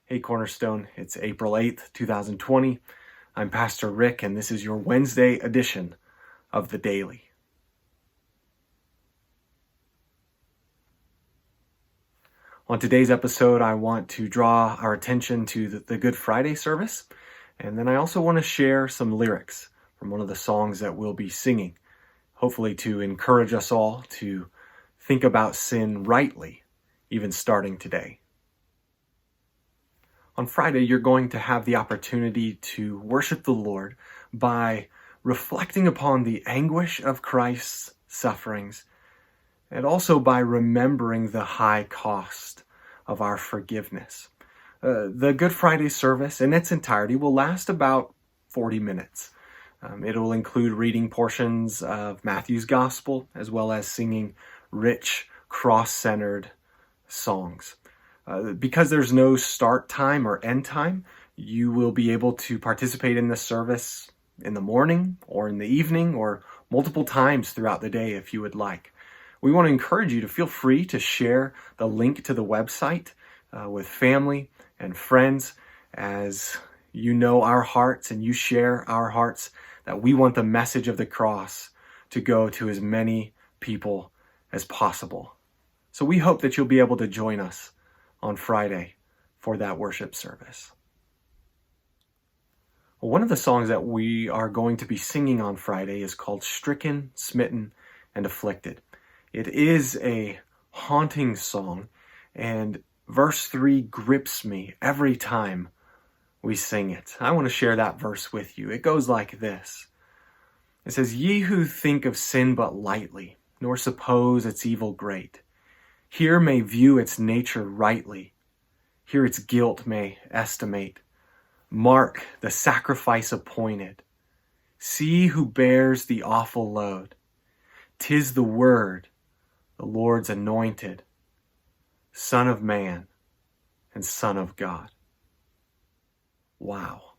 Hey Cornerstone, it's April 8th, 2020. I'm Pastor Rick, and this is your Wednesday edition of the Daily. On today's episode, I want to draw our attention to the Good Friday service, and then I also want to share some lyrics from one of the songs that we'll be singing, hopefully to encourage us all to think about sin rightly, even starting today. On Friday, you're going to have the opportunity to worship the Lord by reflecting upon the anguish of Christ's sufferings and also by remembering the high cost of our forgiveness. The Good Friday service in its entirety will last about 40 minutes. It will include reading portions of Matthew's Gospel as well as singing rich, cross-centered songs. Because there's no start time or end time, you will be able to participate in this service in the morning or in the evening or multiple times throughout the day if you would like. We want to encourage you to feel free to share the link to the website with family and friends, as you know our hearts and you share our hearts that we want the message of the cross to go to as many people as possible. So we hope that you'll be able to join us on Friday for that worship service. Well, one of the songs that we are going to be singing on Friday is called Stricken, Smitten, and Afflicted. It is a haunting song, and verse 3 grips me every time we sing it. I want to share that verse with you. It goes like this. It says, "Ye who think of sin but lightly, nor suppose its evil great, here may view its nature rightly, here its guilt may estimate. Mark the sacrifice appointed, see who bears the awful load. 'Tis the Word, the Lord's anointed, Son of Man and Son of God." Wow.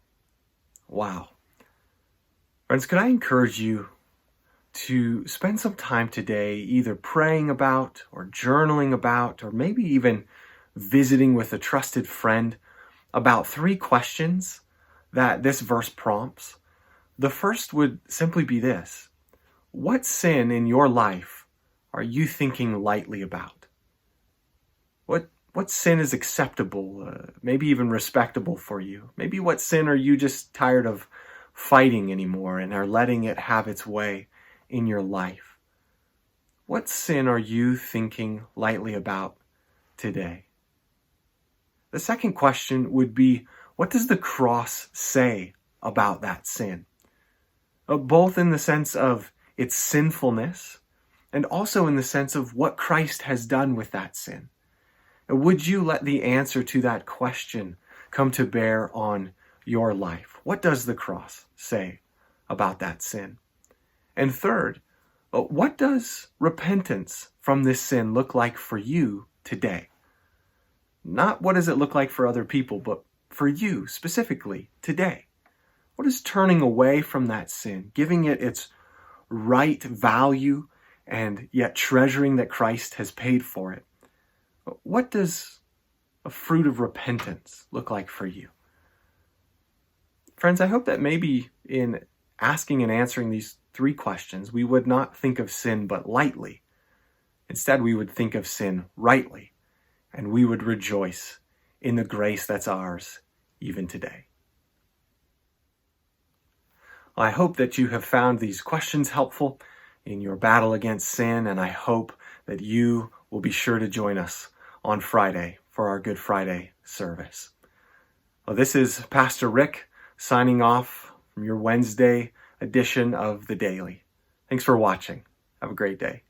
Wow. Friends, could I encourage you to spend some time today either praying about or journaling about or maybe even visiting with a trusted friend about 3 questions that this verse prompts. The first would simply be this: what sin in your life are you thinking lightly about? What sin is acceptable, maybe even respectable for you? Maybe what sin are you just tired of fighting anymore and are letting it have its way in your life? What sin are you thinking lightly about today? The second question would be, what does the cross say about that sin? Both in the sense of its sinfulness and also in the sense of what Christ has done with that sin. Would you let the answer to that question come to bear on your life? What does the cross say about that sin? And third, what does repentance from this sin look like for you today? Not what does it look like for other people, but for you specifically today. What is turning away from that sin, giving it its right value, and yet treasuring that Christ has paid for it? What does a fruit of repentance look like for you? Friends, I hope that maybe in asking and answering these 3 questions, we would not think of sin but lightly. Instead, we would think of sin rightly, and we would rejoice in the grace that's ours even today. I hope that you have found these questions helpful in your battle against sin, and I hope that you will be sure to join us on Friday for our Good Friday service. Well, this is Pastor Rick signing off from your Wednesday edition of The Daily. Thanks for watching. Have a great day.